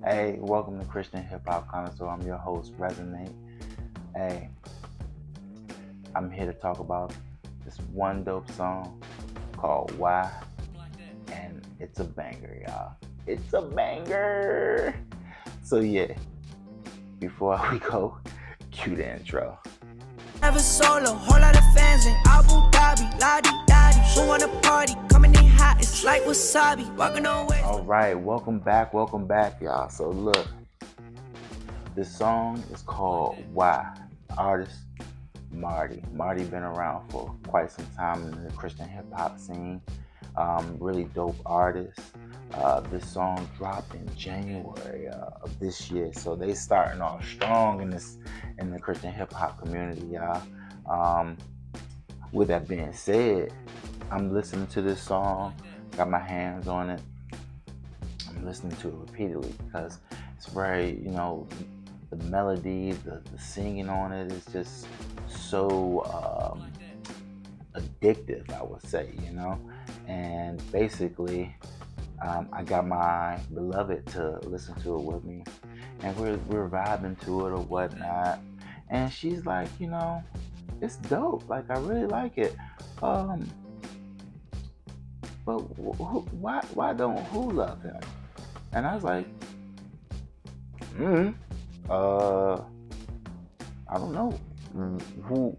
Hey, welcome to Christian Hip Hop Connoisseur. I'm your host, Resonate. Hey, I'm here to talk about this one dope song called Why, and it's a banger, y'all. It's a banger. So yeah, before we go, cue the intro. Never solo, whole lot of fans in Abu Dhabi, la-di-da-di. Who wanna party? Coming in hot, it's like wasabi. Walking on waves. All right, welcome back, y'all. So look, this song is called Why. The artist, Marty. Marty been around for quite some time in the Christian hip hop scene. Really dope artist. This song dropped in January of this year, so they starting off strong in the Christian hip hop community, y'all. With that being said, I'm listening to this song, got my hands on it. I'm listening to it repeatedly because it's very, the melody, the singing on it is just so addictive, I would say, and basically I got my beloved to listen to it with me, and we're vibing to it or whatnot, and she's like, it's dope, like I really like it, but why don't who love him? And I was like, I don't know. Who?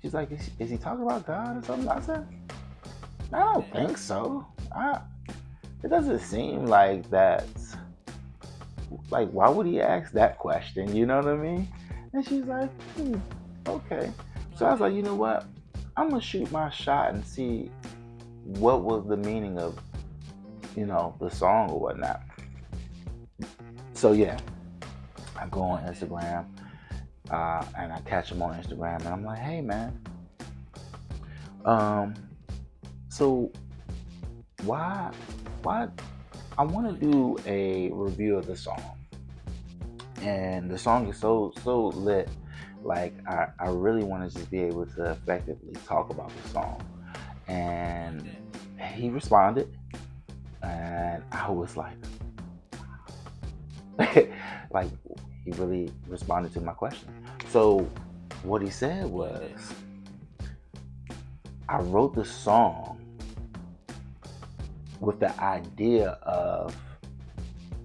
She's like, is he talking about God or something? I said, I don't think so. It doesn't seem like that's, like, why would he ask that question? You know what I mean? And she's like, okay. So I was like, you know what? I'm going to shoot my shot and see what was the meaning of, the song or whatnot. So yeah, I go on Instagram and I catch him on Instagram and I'm like, hey man, so why I want to do a review of the song, and the song is so lit, like I really want to just be able to effectively talk about the song. And he responded, and I was like like he really responded to my question. So what he said was, I wrote the song with the idea of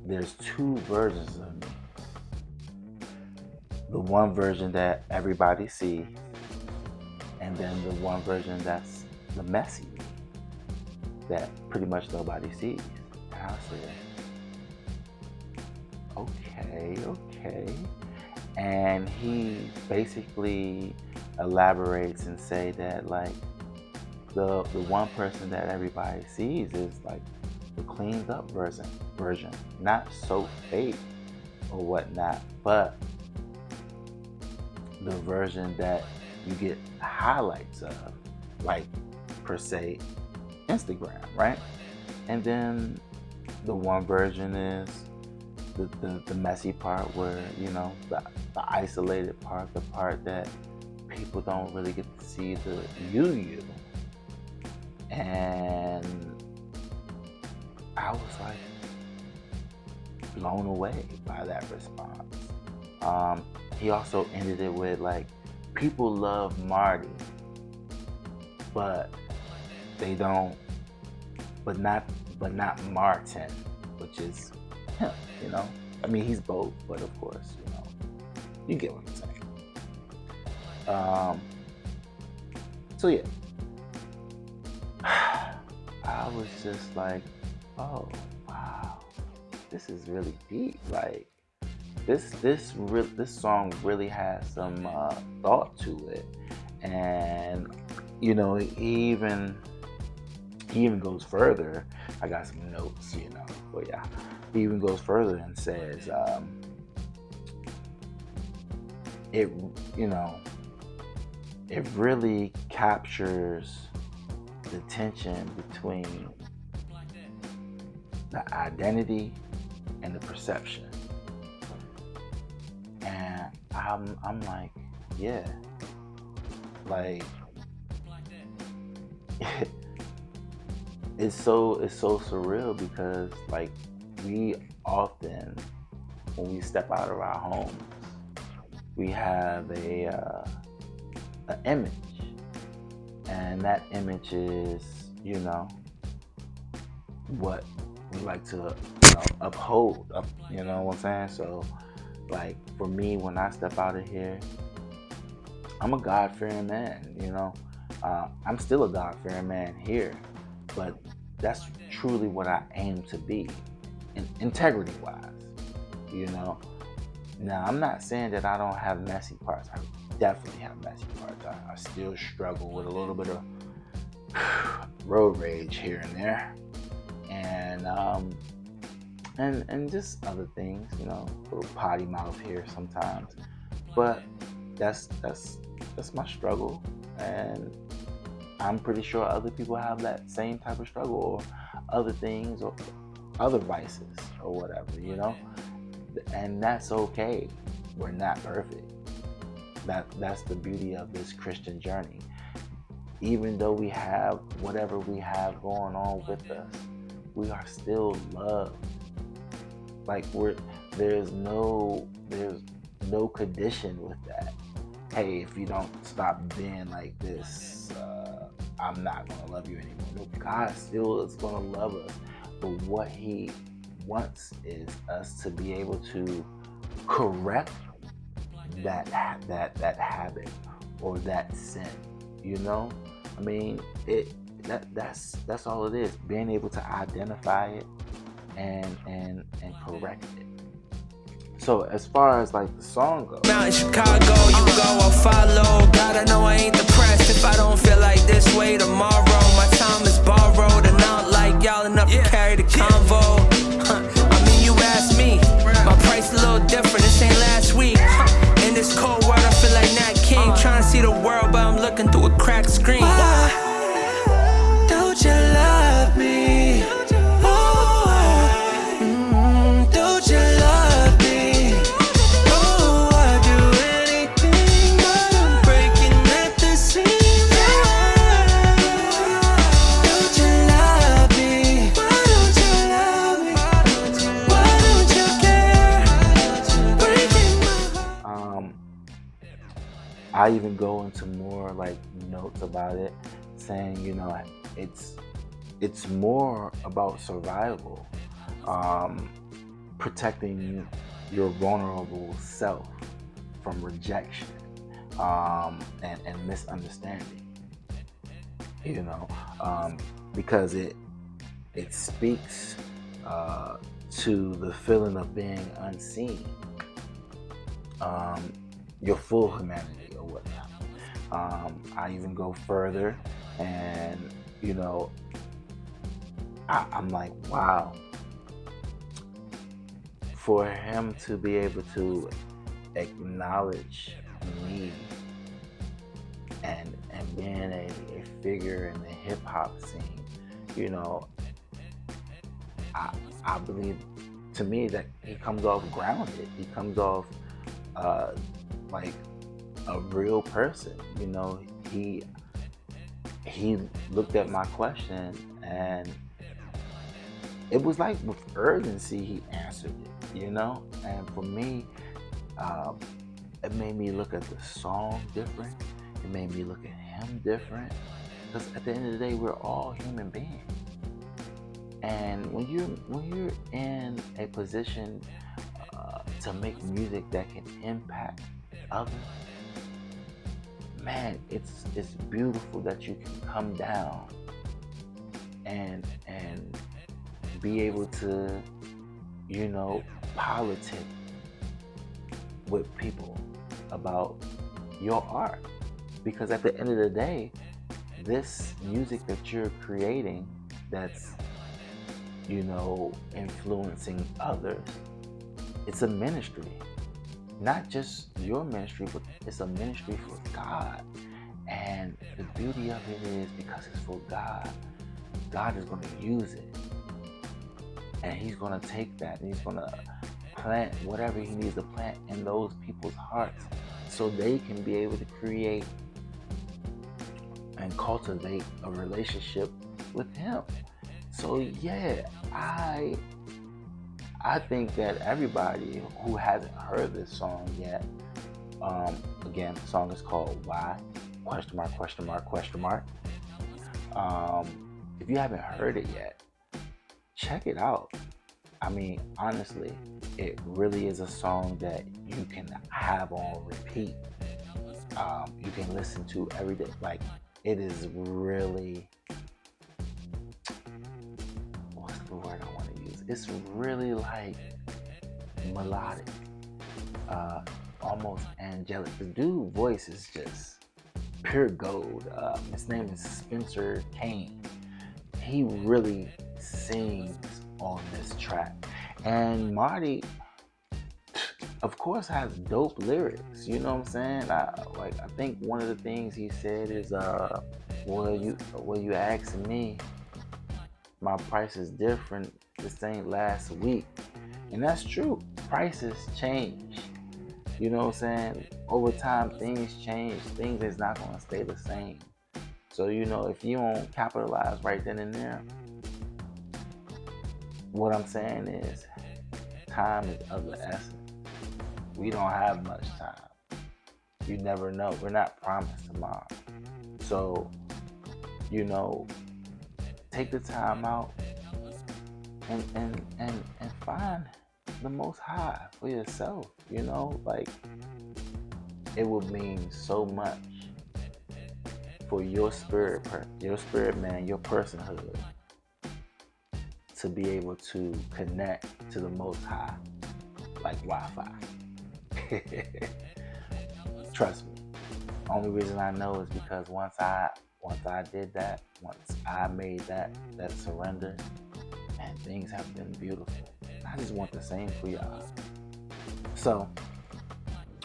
there's two versions of me. The one version that everybody sees, and then the one version that's the messy me, that pretty much nobody sees. And I said, okay. And he basically elaborates and say that, like, the one person that everybody sees is like the cleaned up version, not so fake or whatnot, but the version that you get highlights of, like, per se, Instagram, right? And then the one version is the messy part, where the isolated part, the part that people don't really get to see the you. And I was like blown away by that response. He also ended it with, like, people love Marty, but they don't, but not Martin, which is him, I mean, he's both, but of course, you get what I'm saying. So yeah, I was just like, oh wow, this is really deep. Like, this song really has some thought to it, and he even goes further. I got some notes, but yeah, he even goes further and says, it really captures the tension between the identity and the perception. And I'm like, yeah, like it's so surreal, because, like, we often when we step out of our homes, we have an image, and that image is, what we like to, uphold. You know what I'm saying? So, like for me, when I step out of here, I'm a God-fearing man. I'm still a God-fearing man here, but that's truly what I aim to be, integrity-wise. Now, I'm not saying that I don't have messy parts. I definitely have messy parts. I still struggle with a little bit of road rage here and there, and just other things, little potty mouth here sometimes. But that's my struggle, and I'm pretty sure other people have that same type of struggle, or other things, or other vices, or whatever, and that's okay. We're not perfect. That's the beauty of this Christian journey. Even though we have whatever we have going on with us, we are still loved. Like there's no condition with that. Hey, if you don't stop being like this, I'm not gonna love you anymore. No, God still is gonna love us, but what He wants is us to be able to correct that habit or that sin. I mean, that's all it is. Being able to identify it and correct it. So as far as like the song goes, Mountain Chicago, you go, I'll follow. God, I know I ain't depressed if I don't feel like this way tomorrow. My time is borrowed and not like y'all enough to carry the convo. I mean, you asked me, my price a little different. This ain't last week. In this cold world, I feel like Nat King, trying to see the world, but I'm looking through a cracked screen. Why don't you love me? Don't you love me? Oh, I'd do anything, but I'm breaking at the seams. Don't you love me? Why don't you love me? Why don't you care? Breaking my heart. I even go into more like notes about it, saying, it's more about survival, protecting your vulnerable self from rejection, and misunderstanding, because it speaks to the feeling of being unseen, your full humanity or whatnot. I even go further, and I'm like, wow, for him to be able to acknowledge me and being a figure in the hip hop scene, I believe, to me, that he comes off grounded. He comes off like a real person. He looked at my question, and it was like with urgency he answered it, and for me, it made me look at the song different. It made me look at him different, because at the end of the day, we're all human beings. And when you're in a position to make music that can impact others, man, it's beautiful that you can come down and be able to, politic with people about your art. Because at the end of the day, this music that you're creating, that's, influencing others, it's a ministry. Not just your ministry, but it's a ministry for God. And the beauty of it is, because it's for God, God is going to use it. And He's going to take that and He's going to plant whatever He needs to plant in those people's hearts, so they can be able to create and cultivate a relationship with Him. So yeah, I I think that everybody who hasn't heard this song yet, again, the song is called Why? Question mark, question mark, question mark. If you haven't heard it yet, check it out. I mean, honestly, it really is a song that you can have on repeat. You can listen to every day. Like, it is really, what's the word I want to use? It's really like melodic, almost angelic. The dude's voice is just pure gold. His name is Spencer Kane. He really sings on this track. And Marty, of course, has dope lyrics. You know what I'm saying? I think one of the things he said is, well, you asking me, my price is different. This ain't last week. And that's true. Prices change. You know what I'm saying? Over time, things change. Things is not going to stay the same. So, if you don't capitalize right then and there, what I'm saying is, time is of the essence. We don't have much time. You never know. We're not promised tomorrow. So, take the time out and find the Most High for yourself. Like, it would mean so much for your spirit man, your personhood, to be able to connect to the Most High like Wi-Fi. Trust me. Only reason I know is because once I did that, once I made that surrender, and things have been beautiful. I just want the same for y'all. So,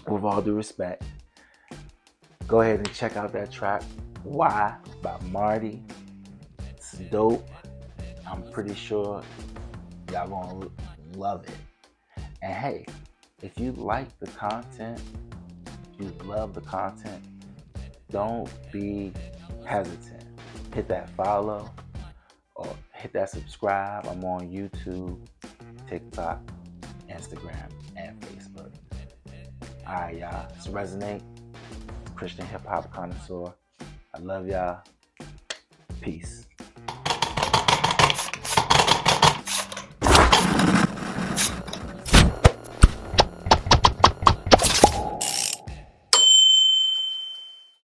with all due respect, go ahead and check out that track, Why, by Marty. It's dope. I'm pretty sure y'all gonna love it. And hey, if you like the content, if you love the content, don't be hesitant. Hit that follow or hit that subscribe. I'm on YouTube, TikTok, Instagram, and Facebook. Alright, y'all. It's Resonate. It's Christian Hip Hop Connoisseur. I love y'all. Peace.